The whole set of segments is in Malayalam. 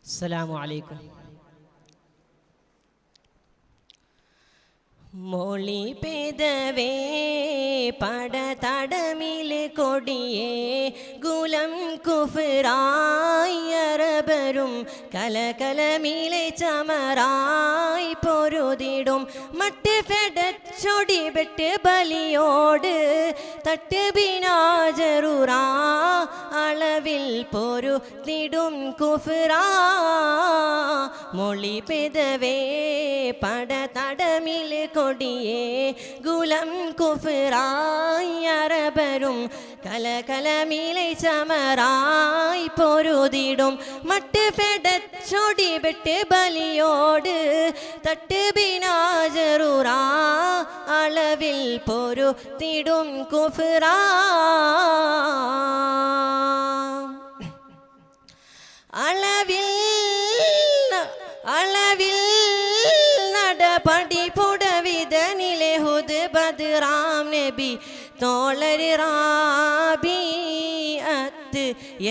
അസ്സലാമു അലൈക്കും. മൊളി പെയ്തവേ പടതടമിൽ കൊടിയേ ഗുലം കുഫ്റായി അറബരും കലകലമിലെ ചമറായി പൊരുതിടും മറ്റ് ഫെടച്ചൊടി വെട്ട് ബലിയോട് തട്ട് ബിനാജറുറാ അളവിൽ പൊരുതിടും കുഫ്റാ മൊളി പെയ്തവേ പടതടമിൽ കൊടിയേ ഗുലം കുഫ്റായി അറബരും കലകലമിലെ ചമറായി പൊരുതിടും മറ്റ് ഫെടച്ചൊടി വെട്ട് ബലിയോട് തട്ട് ബിനാജറുറാ അളവിൽ പൊരുതിടും കുഫ്റാ അളവിൽ നടപടി പുടവിതനിലെ ഹുദ് ബദ്റാം നബി തോളര് റാബിഅത്ത്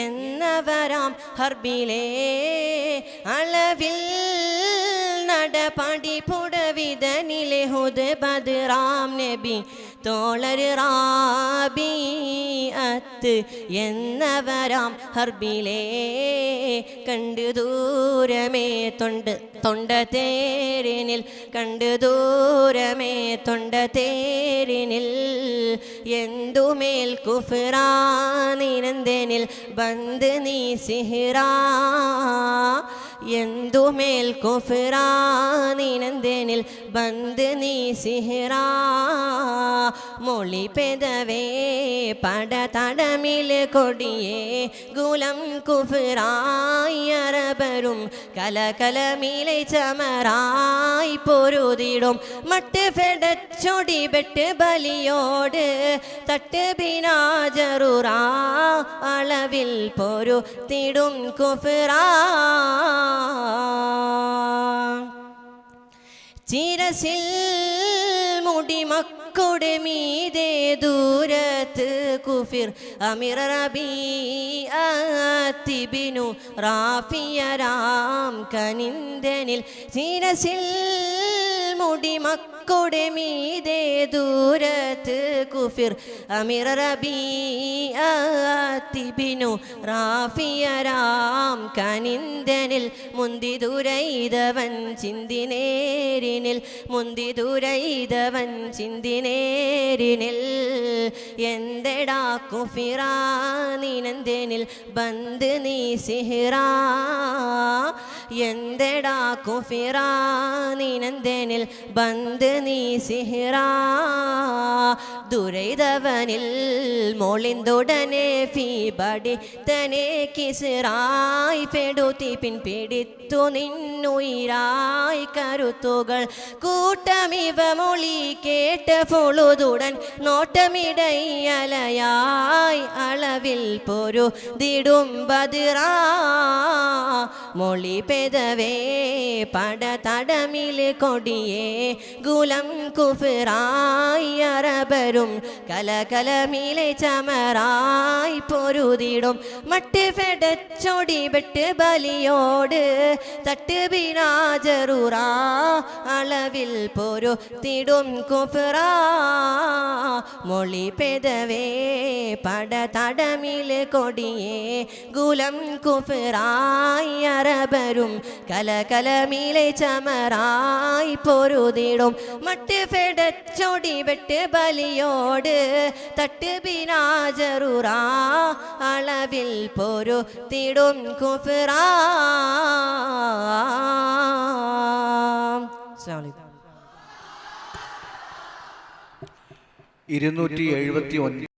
എന്നവരാം ഹർബിലേ അളവിൽ നടപടി പുടവിതനിലെ ഹുദ് ബദ്റാം നബി തോളര് റാബിഅത്ത് എന്നവരാം ഹർബിലേ കണ്ടു ദൂരമേ തൊണ്ട തേരിനിൽ കണ്ടു ദൂരമേ തൊണ്ട തേരിനിൽ എന്തുമേൽ കുഫ്റാ നിരന്തനിൽ ബന്ദ് നീ സിഹ്റാ എന്തുമേൽ കുഫ്റാ നിരന്തനിൽ ബന്ദ് നീ സിഹ്റാ മൊളി പെയ്തവേ പടതടമിൽ കൊടിയേ ഗുലം കുഫ്റായി അറബരും കലകലമിലെ ചമറായി പൊരുതിടും മറ്റ് ഫെടച്ചൊടി വെട്ട് ബലിയോട് തട്ട് ബിനാജറുറാ അളവിൽ പൊരുതിടും കുഫ്റാ ചിരസിൽ മുടി മക്കുടെ മീതെ ദൂരത്ത് കുഫിർ അമിർ റബീഅത്തിബിനു റാഫിയരാം കനിന്ദനിൽ ചിരസിൽ മുടി മക്കുടെ മീതെ ദൂരത്ത് കുഫിർ അമിർ റബീഅത്തിബിനു റാഫിയരാം കനിന്ദനിൽ മുന്തി ദുരൈതവൻ ചിന്തിനേരിനിൽ മുന്തി ദുരൈതവൻ ചിന്തിനേരിനിൽ എന്തെടാ കുഫിറാ നിനന്ദനിൽ ബന്ദ് നീ സിഹ്റാ എന്തെടാ കുഫിറാ നിനന്ദനിൽ ബന്ദ് നീ സിഹ്റാ ദുരൈതവനിൽ മോളിന്തുടനെ ഫീബടി തന്നെ കിസ്റായി പെടുത്തി പിൻപിടിത്തു നിന്നുയിരായി കരുത്തുകൾ കൂട്ടമിവ മൊളി കേട്ട പൊളുതുടൻ നോട്ടമിടയലയായി അളവിൽ പൊരുതിടും ബദ്റാ മൊളി പെയ്തവേ പടതടമിൽ കൊടിയേ ഗുലം കുഫ്റായി അറബരും കലകലമിലെ ചമറായി പൊരുതിടും മറ്റ് ഫെടച്ചൊടി വെട്ട് ബലിയോട് തട്ട് ബിനാജറുറാ അളവിൽ പൊരുതിടും കുഫ്റാ മൊളി പെയ്തവേ പടതടമിൽ കൊടിയേ ഗുലം കുഫ്റായി അറബരും കലകലമിലെ ചമറായി പൊരുതിടും മറ്റ് ഫെടച്ചൊടി വെട്ട് ബലിയോട് തട്ട് ബിനാജറുറാ അളവിൽ പൊരുതിടും കുഫ്റാ. 279